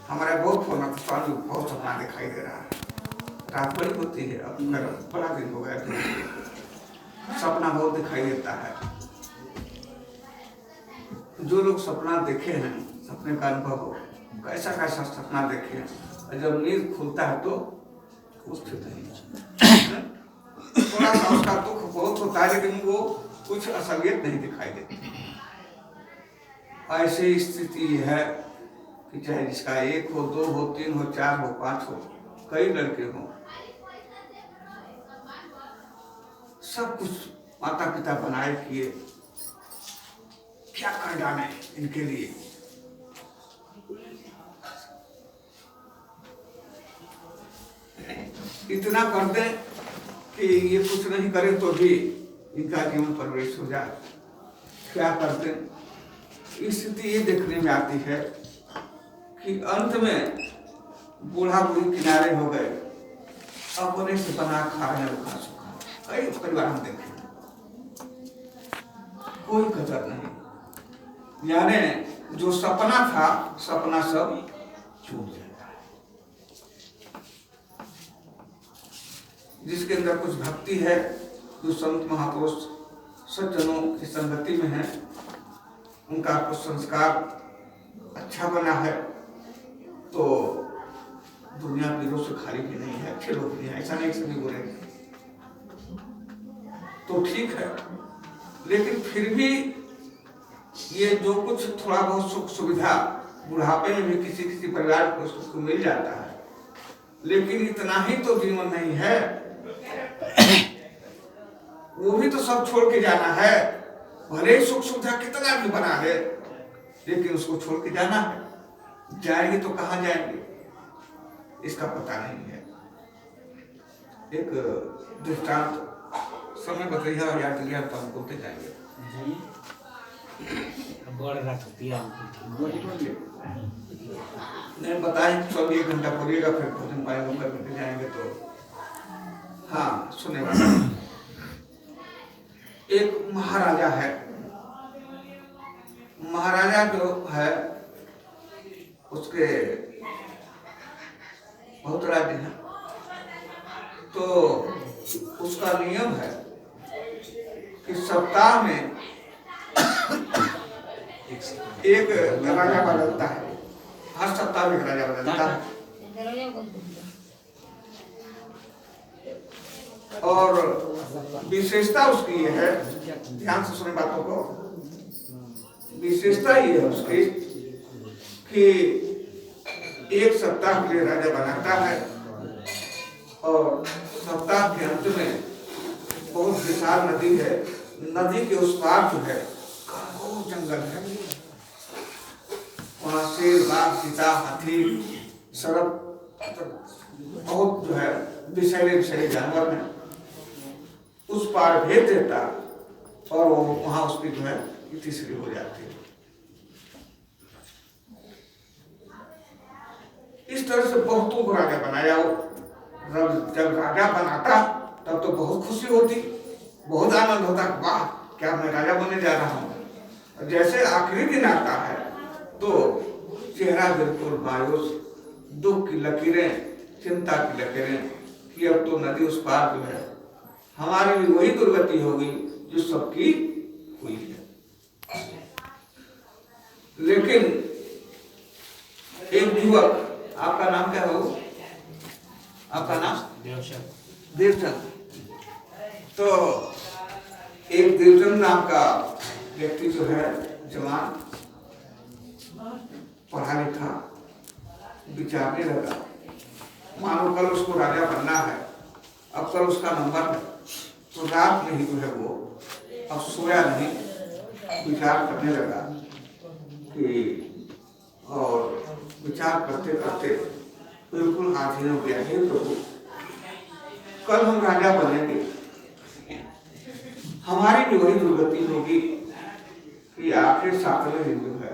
हमारे बहुत फोन आता, स्वामी बहुत सपना दिखाई दे रहा है, रात बड़ी होती है, अब बड़ा दिन हो गया, सपना बहुत दिखाई देता है। जो लोग सपना देखे हैं, सपने का अनुभव हो, कैसा कैसा सपना देखे हैं, और जब नींद खुलता है तो स्थित नहीं, थोड़ा सा उसका दुख बहुत होता है, लेकिन वो कुछ असलियत नहीं दिखाई देती। ऐसी स्थिति है कि चाहे जिसका 1 हो, 2 हो, 3 हो, 4 हो, 5 हो, कई लड़के हों, सब कुछ माता पिता बनाए किए, क्या कर डाले इनके लिए। इतना कर दे कि ये कुछ नहीं करे तो भी इनका जीवन प्रवेश हो जाए, क्या करते। स्थिति ये देखने में आती है कि अंत में बूढ़ा बूढ़ी किनारे हो गए, अपने से बना खा रहे हैं रुखा सुखा। कई परिवार हम देखे, कोई कदर नहीं, यानी जो सपना था, सपना सब छूट जाता है। जिसके अंदर कुछ भक्ति है, जो संत महापुरुष सज्जनों की संगति में है, उनका कुछ संस्कार अच्छा बना है, तो दुनिया वीरों से खाली भी नहीं है, अच्छे लोग भी हैं, ऐसा नहीं सभी बुरे हैं, तो ठीक है। लेकिन फिर भी ये जो कुछ थोड़ा बहुत सुख सुविधा बुढ़ापे में भी किसी किसी परिवार को मिल जाता है, लेकिन इतना ही तो जीवन नहीं है, वो भी तो सब छोड़ के जाना है। भले ही सुख सुविधा कितना भी बना ले, लेकिन उसको छोड़ के जाना है। जाएंगे तो कहाँ जाएंगे, इसका पता नहीं है। एक दृष्टांत समय बताइए, याद लिया तो हम बोलते जाएंगे। नहीं बताएं, सब 1 घंटा बोलिएगा, फिर भोजन पानी होकर करते जाएंगे। तो हाँ, सुने वाला एक महाराजा है। महाराजा जो है उसके बहुत राज्य है, तो उसका नियम है कि सप्ताह में एक राजा बदलता है, हर सप्ताह में एक राजा बदलता है। और विशेषता उसकी ये है, ध्यान से सुने बातों को, विशेषता ये है उसकी कि 1 सप्ताह के लिए राजा बनाता है, और सप्ताह के अंत में बहुत विशाल नदी है, नदी के उस पार जो है बहुत जंगल है, वहाँ शेर, बाघ, चीता, हाथी, सरप, बहुत जो है विषैले विषैले जानवर हैं। उस पार भेज देता और वो वहाँ उसकी जो है तीसरी हो जाती है। इस तरह से बहुतों को राजा बनाया। जब राजा बनाता तब तो बहुत खुशी होती, बहुत आनंद होता, वाह क्या मैं राजा बनने जा रहा हूँ। जैसे आखिरी दिन आता है तो चेहरा बिल्कुल मायूस, दुख की लकीरें, चिंता की लकीरें कि अब तो नदी उस पार जो है हमारी भी वही दुर्गति होगी जो सबकी हुई है। लेकिन एक युवक, आपका नाम क्या हो? आपका नाम देवचंद। तो एक देवचंद नाम का व्यक्ति जो है जवान, पढ़ा लिखा, विचारने लगा, मानो कल उसको राजा बनना है, अब कल उसका नंबर है। तो रात में ही जो है वो अब सोया नहीं, विचार करने लगा कि, और विचार करते करते बिल्कुल आधीन हो गया, हे प्रभु कल हम राजा बनेंगे, हमारी भी वही दुर्गति होगी कि आखिर 7वें दिन जो है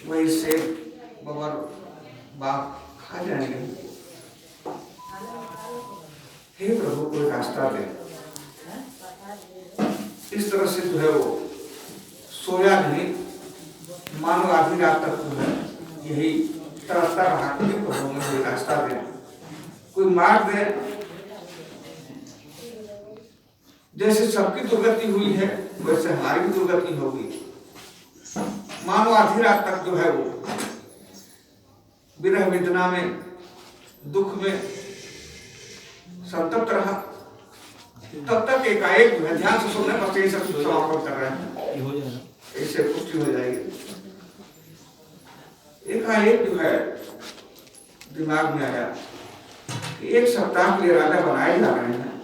वही से बबर बाघ खा जाएंगे। हे प्रभु कोई रास्ता दे। इस तरह से जो है वो सोया नहीं, मानो आधी रात तक जो है यही तरसता रहा कि प्रभु मुझे रास्ता दे, कोई मार्ग दे। जैसे सबकी दुर्गति हुई है वैसे हमारी भी दुर्गति होगी। मानो आधी रात तक जो है वो विरह वेदना में, दुख में संतप्त रहा। तब तक एकाएक जो है ध्यान से सुनने पर यही सब समापन कर रहे हैं, ऐसे पुष्टि हो जाएगी। एकाएक जो है दिमाग में आया कि एक सप्ताह के लिए राजा बनाए जा रहे हैं।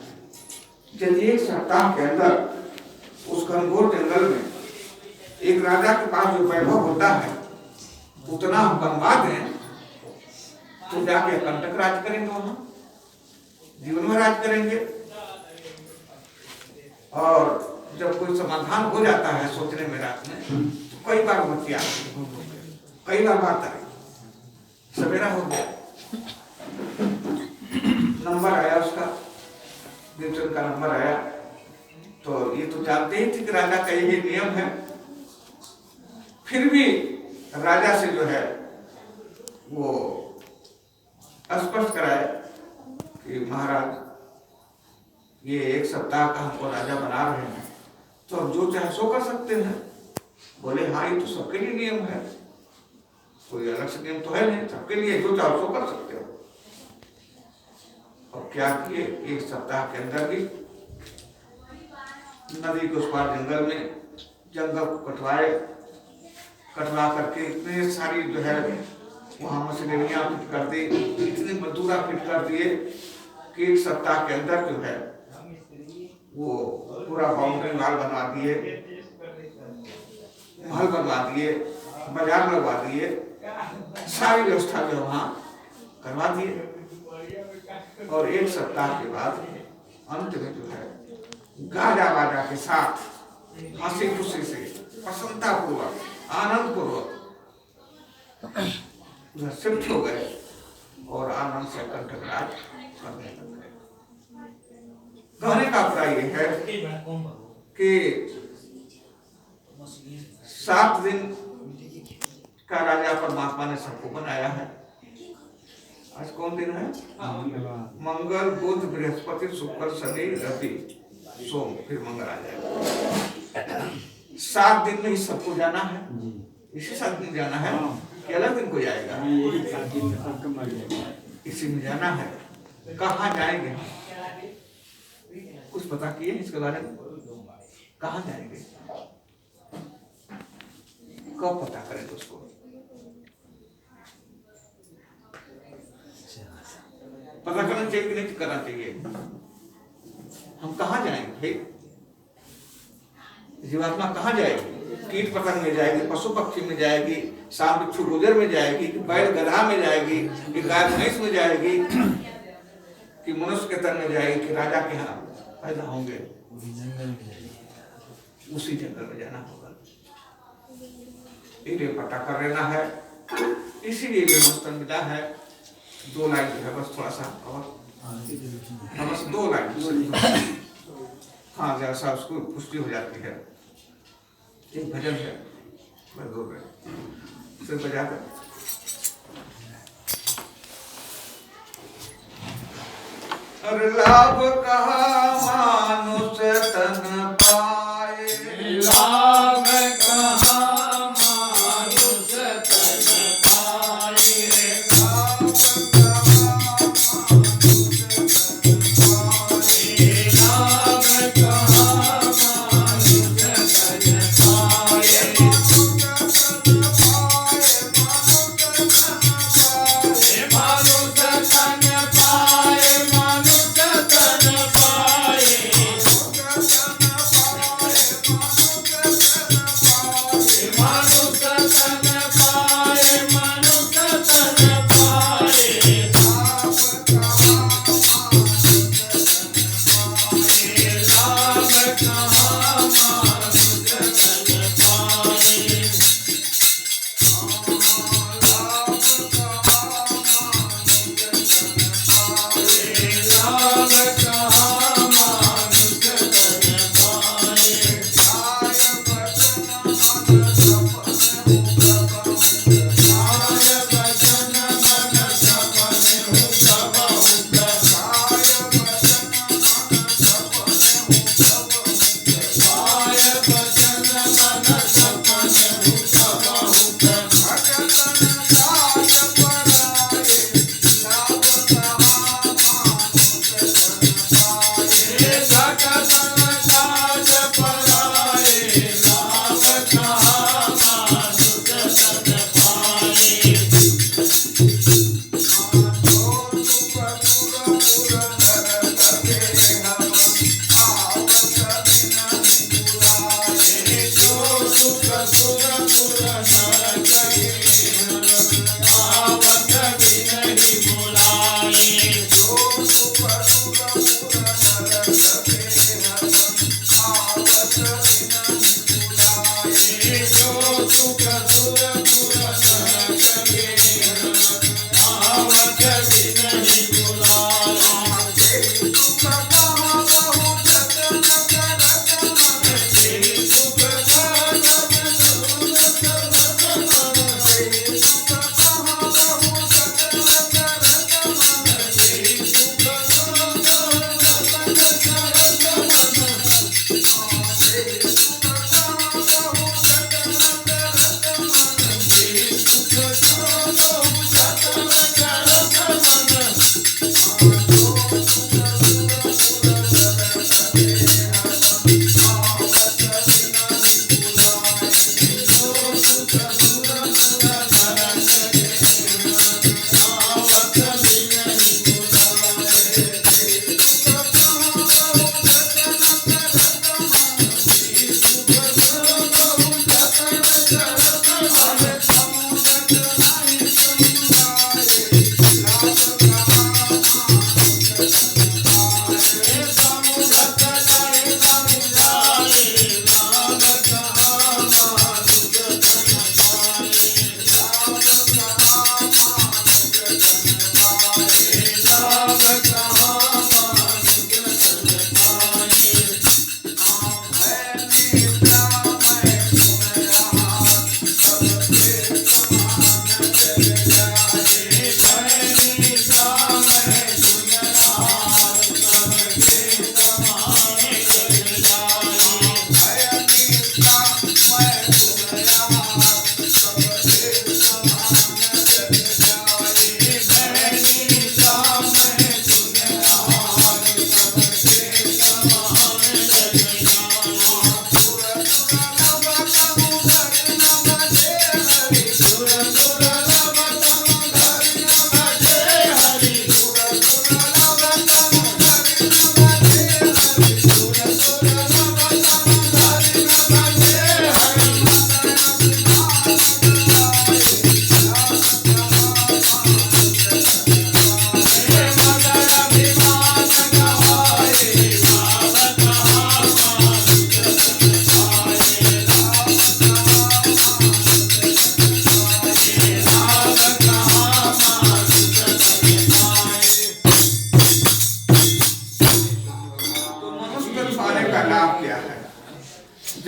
यदि एक सप्ताह के अंदर उस घनघोर जंगल में एक राजा के पास जो वैभव होता है उतना हम बनवा दें तो जाके कंटक राज करेंगे, वहां जीवन में राज करेंगे। और जब कोई समाधान हो जाता है सोचने में रात में, तो कई बार बतिया, कई बार बात आई, सवेरा हो गया, नंबर आया उसका, दिनचर्या का नंबर आया। तो ये तो जानते ही थे कि राजा का यही नियम है, फिर भी राजा से जो है वो स्पष्ट कराए कि महाराज ये एक सप्ताह का हमको राजा बना रहे हैं, तो अब जो चाहे सो कर सकते हैं। बोले हाँ, ये तो सबके लिए नियम है, कोई अलग से नियम तो है नहीं, सबके लिए जो चाहे सो कर सकते हो। और क्या किए, एक सप्ताह के अंदर भी नदी के उस पार जंगल में जंगल को कटवा करके इतने सारी जो है वहां मशीनरियां फिट कर दी, इतने मजदूरा फिट कर दिए कि एक सप्ताह के अंदर जो है वो पूरा बाउंड्री वाल बनवा दिए, महल बनवा दिए, बाजार लगवा दिए, सारी व्यवस्था जो वहां करवा दिए। और एक सप्ताह के बाद अंत में जो है गाजा बाजा के साथ हंसी खुशी से प्रसन्नता पूर्वक आनंद पूर्वक शिफ्ट हो गए और आनंद से कंटक राज करने लग गए। कहने का अभिप्राय ये है कि 7 दिन का राजा परमात्मा ने सबको बनाया है। आज कौन दिन है? मंगल, बुध, बृहस्पति, शुक्र, शनि, रवि, सोम, फिर मंगल आ जाएगा। 7 दिन में ही सबको जाना है, इसी 7 दिन जाना है कि अलग दिन को जाएगा? इसी में जाना है। कहाँ जाएंगे? कुछ पता किए इसके बारे में? कहाँ जाएंगे, कब पता करेंगे उसको? पता करना चाहिए कि नहीं करना चाहिए? हम कहाँ जाएंगे भाई? जीवात्मा कहाँ जाएगी? कीट पतंग में जाएगी, पशु पक्षी में जाएगी, सांप बिच्छू गुजर में जाएगी, कि बैल गधा में जाएगी, कि गाय भैंस में जाएगी, कि मनुष्य के तन में जाएगी, कि राजा के यहाँ पैदा होंगे? उसी जंगल में जाना होगा। ये पता कर लेना है। इसीलिए व्यवस्था मिला है। 2 लाइन जो है बस थोड़ा सा और बस 2 लाइन, हाँ जरा सा उसको पुष्टि हो जाती है। एक भजन है, मैं बोल रहे उसे बजा कर अरे लाभ कहा मानुष तन पाए, लाभ कहा मानुष तन पाए,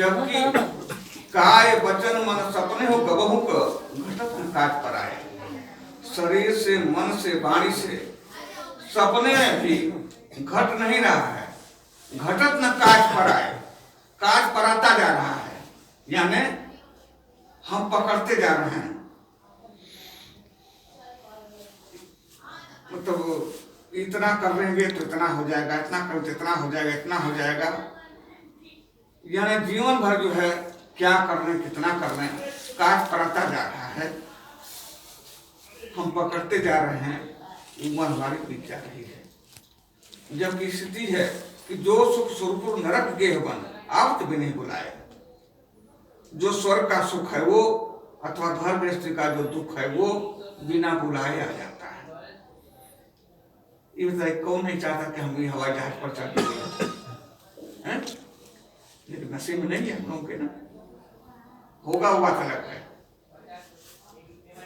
जबकि काय वचन मन सपने हो गबहु क घटत न काट पर आए। शरीर से, मन से, वाणी से सपने में भी घट नहीं रहा है, घटत न काट पर आए, काट पर आता जा रहा है, यानी हम पकड़ते जा रहे हैं। मतलब इतना कर लेंगे तो इतना हो जाएगा, इतना कर तो इतना हो जाएगा, इतना हो जाएगा, यानी जीवन भर जो है क्या करने, कितना करने, काट पड़ता जा रहा है, हम पकड़ते जा रहे हैं, उम्र हमारी बीत जा रही है। जबकि स्थिति है कि जो सुख सुरपुर नरक गेह बन आवत भी नहीं बुलाए। जो स्वर्ग का सुख है वो, अथवा धर्म गृहस्थी का जो दुख है वो बिना बुलाए आ जाता है। ये बताइए कौन नहीं चाहता कि हम भी हवाई जहाज पर चढ़ हैं? लेकिन नसीब में नहीं है हम लोगों के ना, होगा हुआ था लगता है।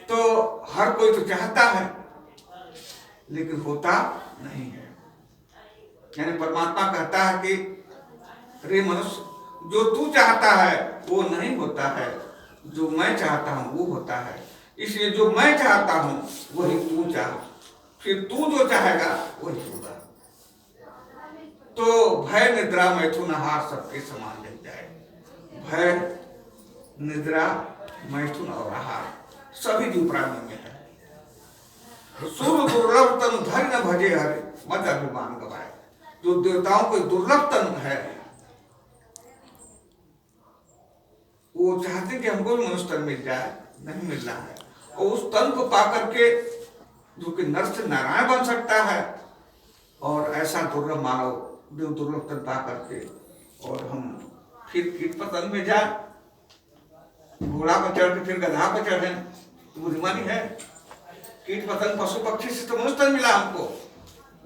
तो हर कोई तो चाहता है लेकिन होता नहीं है। यानी परमात्मा कहता है कि रे मनुष्य, जो तू चाहता है वो नहीं होता है, जो मैं चाहता हूं वो होता है। इसलिए जो मैं चाहता हूं वही तू चाह, फिर तू जो चाहेगा वही होगा। तो भय निद्रा मैथुन आहार सबके समान लग जाए। भय, निद्रा, मैथुन और आहार सभी जीव प्राणियों में है। सूर्य दुर्लभ तन धर न भजे हरे मत अभिमान गवाए। जो देवताओं को दुर्लभ तन है वो चाहते कि हमको भी मनुष्य तन मिल जाए, नहीं मिल रहा है। और उस तन को पाकर के जो कि नर से नारायण बन सकता है, और ऐसा दुर्लभ मानव जो दुर्लभ तन पा करके और हम फिर कीट पतंग में जाए, घोड़ा पर चढ़ के फिर गधा पर चढ़े, तो बुद्धिमानी है। कीट पतंग पशु पक्षी से तो मनुष्य तन मिला हमको,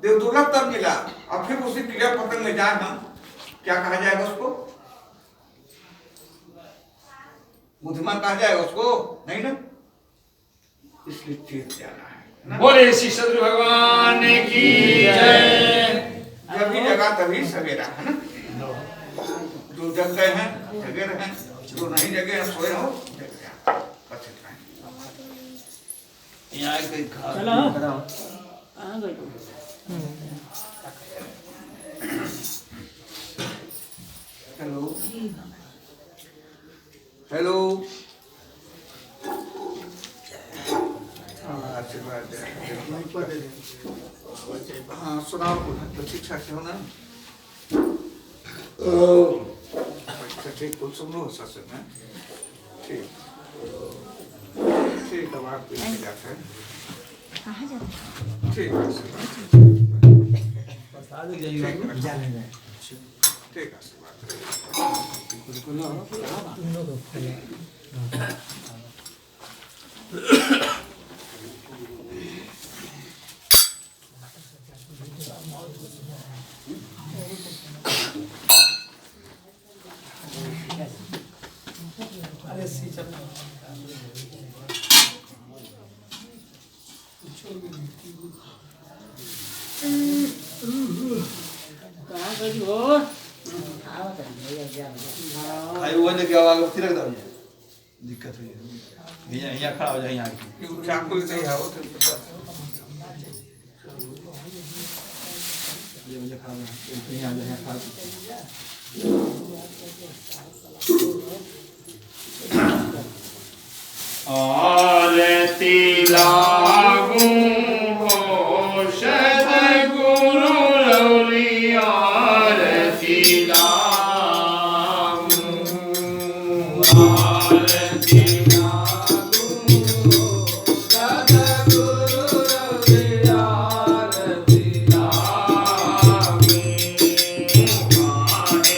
देव दुर्लभ तन मिला, और फिर उसी कीड़ा पतंग में जाए हम, क्या कहा जाएगा उसको? बुद्धिमान कहा जाएगा उसको? नहीं ना। इसलिए चेत जाना है। बोले श्री सद्गुरु भगवान की जय। जब भी जगा तभी सवेरा है ना। जो जग गए हैं जगे रहे, जो नहीं जगे हैं सोए हो जग गया। बस इतना ही। यहाँ कोई खा हेलो हेलो, आशीर्वाद हाँ सुनाओ, तो ठीक ठाक से हो ना? अच्छा ठीक, कुछ सुन लो सत्संग में। ठीक ठीक, अब आप पीछे जाते हैं। ठीक है, ठीक है। खाई हुआ ने क्या आगे फिर रख दो, दिक्कत हुई है। यहाँ खड़ा हो जाए, यहाँ चाकू नहीं है वो तो ये मुझे खड़ा हो, यहाँ यहाँ खड़ा। आरती लागू हो सद्गुरु लौली, आरती लागू, आरती लागू हो सद्गुरु लौली, आरती लागू, आरती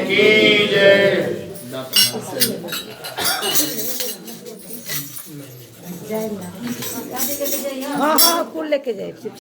की जय। हाँ हाँ फूल लेके जाए।